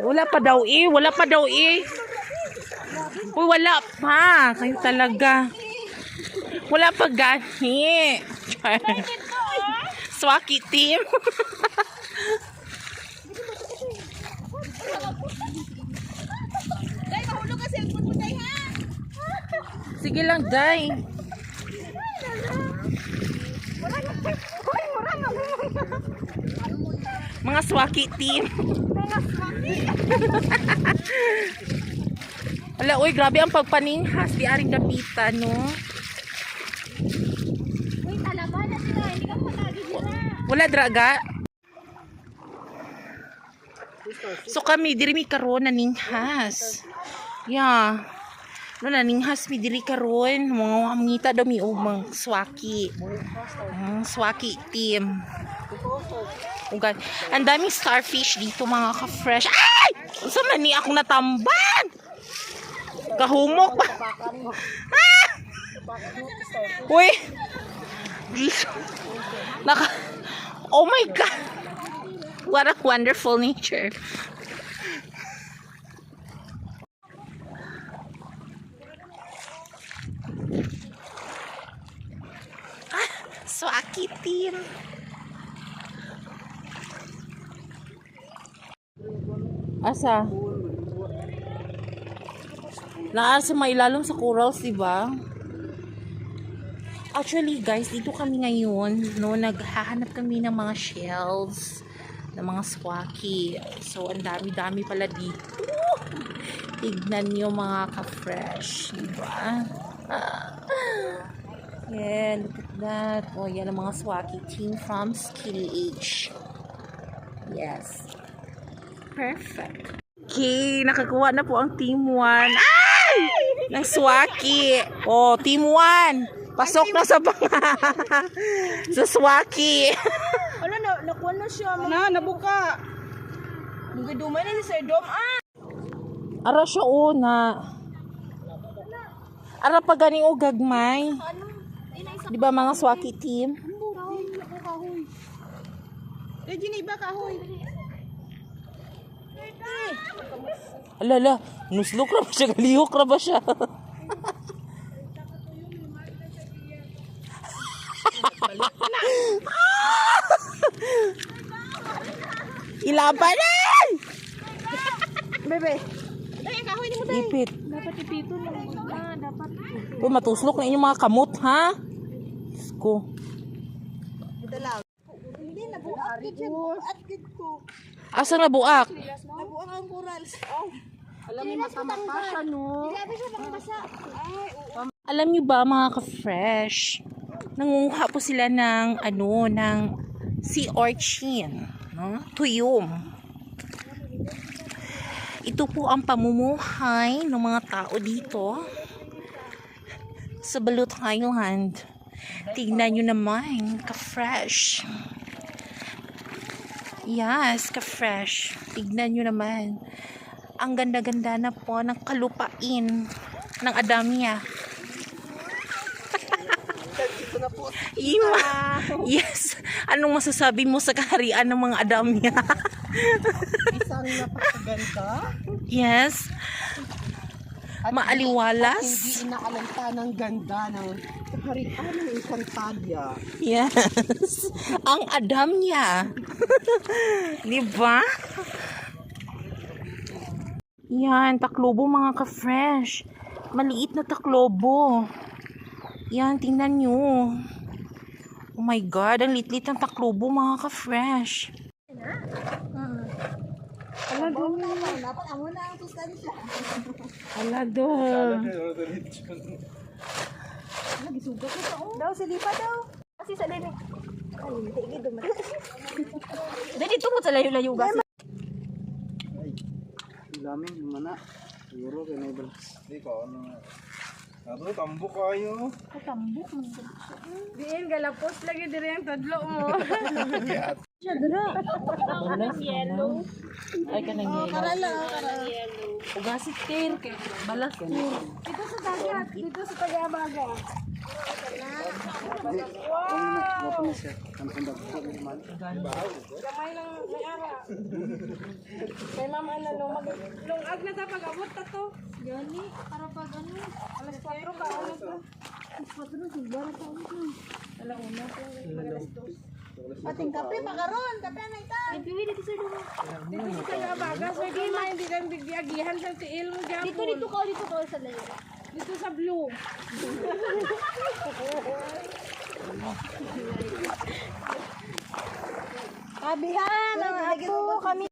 Wala pa daw eh. Wala pa daw eh. Uy, wala pa. Kayo talaga. Wala pa gani. Swaki team. Day, mahulog ka cellphone mo, Day, ha? Sige lang, Day. Mga swaki team. Wala, uy, grabe ang pagpaninghas. Di aring dapitan, no? Uy, talaban na sila. Hindi ka matagi nila. Wala, draga. So kami, diri mi karon naninghas. Yeah. No, naninghas mi diri karon. Mga mangita daw mi og mga swaki. Swaki team. Ugan. Ang daming starfish dito mga ka-fresh. Ay! Unsa man ni akong natamban? Kahumok ba? Ah! Uy! Oh my God! What a wonderful nature. Swaki team. Asa? Naasa mailalom sa corals, diba? Actually, guys, dito kami ngayon, no, naghahanap kami ng mga shells, ng mga swaki. So, ang dami-dami pala dito. Tignan nyo mga ka-fresh, diba? Yeah, look at that. Oh, yan ang mga swaki team from Skilly H. Yes. Perfect. Okay, nakakuha na po ang team 1. Ay! Ng swaki. Oh, team 1. Pasok na sa banga. Sa swaki. Ano na, nakuha na siya. Nabuka. Dumay na si Sir Dom. Ara siya una. Ara pa ganing o gagmay. Di ba mga swaki team? Regina, iba kahoy. Alala, nuslok na ba siya? Galihok na ba siya? Ilabanan! Bebe. Ay, kahoy ni mo, Day. Ipit. Dapat ipito mo. Dapat. Uy, matuslok na inyong mga kamot, ha? Ko. Ito lang. Hindi, nabuak. At ko. Asa na buak? Nabuak ang corals. Alam niyo, mata-mata siya, no? Grabe siya pangmasa. Ay, oo. Alam niyo ba, mga ka-fresh, nangunguha po sila ng, ng sea urchin, no? Tuyom. Ito po ang pamumuhay ng mga tao dito sa Balut Island. Tignan nyo naman, ka-fresh. Yes, ka-fresh. Tignan nyo naman. Ang ganda-ganda na po ng kalupain ng Adamya. Ima. Yes. Anong masasabi mo sa kaharian ng mga Adamya? Isang napakaganda. Yes. Maaliwalas. Hindi inaalanta ng ganda ng kaharian ng Encantadia. Yes. Ang Adamya. Diba? Yan, taklobo mga ka-fresh. Maliit na taklobo. Yan, tingnan nyo. Oh my God, ang lit-lit ng taklobo mga ka-fresh. Ala doon. Dapat amo na ang sustansya. Ala doon. Nagisugat ko sa daw, silipa daw. Kasi sa dini. Ay, hindi duman. Dali tungod sa layo-layo gas. Daming mana. Siguro kay na ibalas. Di ko ano. Ato tambok kayo. Tambok mo. Diin galapos lagi diri ang tadlo mo. Siya dira. Yellow. Ay, kanang yelo. Karala. Ugasit kair. Balas kair. Dito sa dagat, dito sa Tagabaga. Wapa na siya. Ang pundag ko ni man. Gamay lang may ara. Kay mama ano, lungag na ta pag-abot ta to. Gani, para pag ano. Alas 4 ka, ano to? Alas 4 na, sigara pa ulit na. Alauna po, alas 2. Ating kape, makaroon. Kape na ita. Ay, piwi dito sir dumo. Dito sa Tagabaga, sir, di man, hindi lang bigyagihan sa tiil mo dyan. Dito ka sa layo. Dito sa blue. Kabihan, ang ako kami.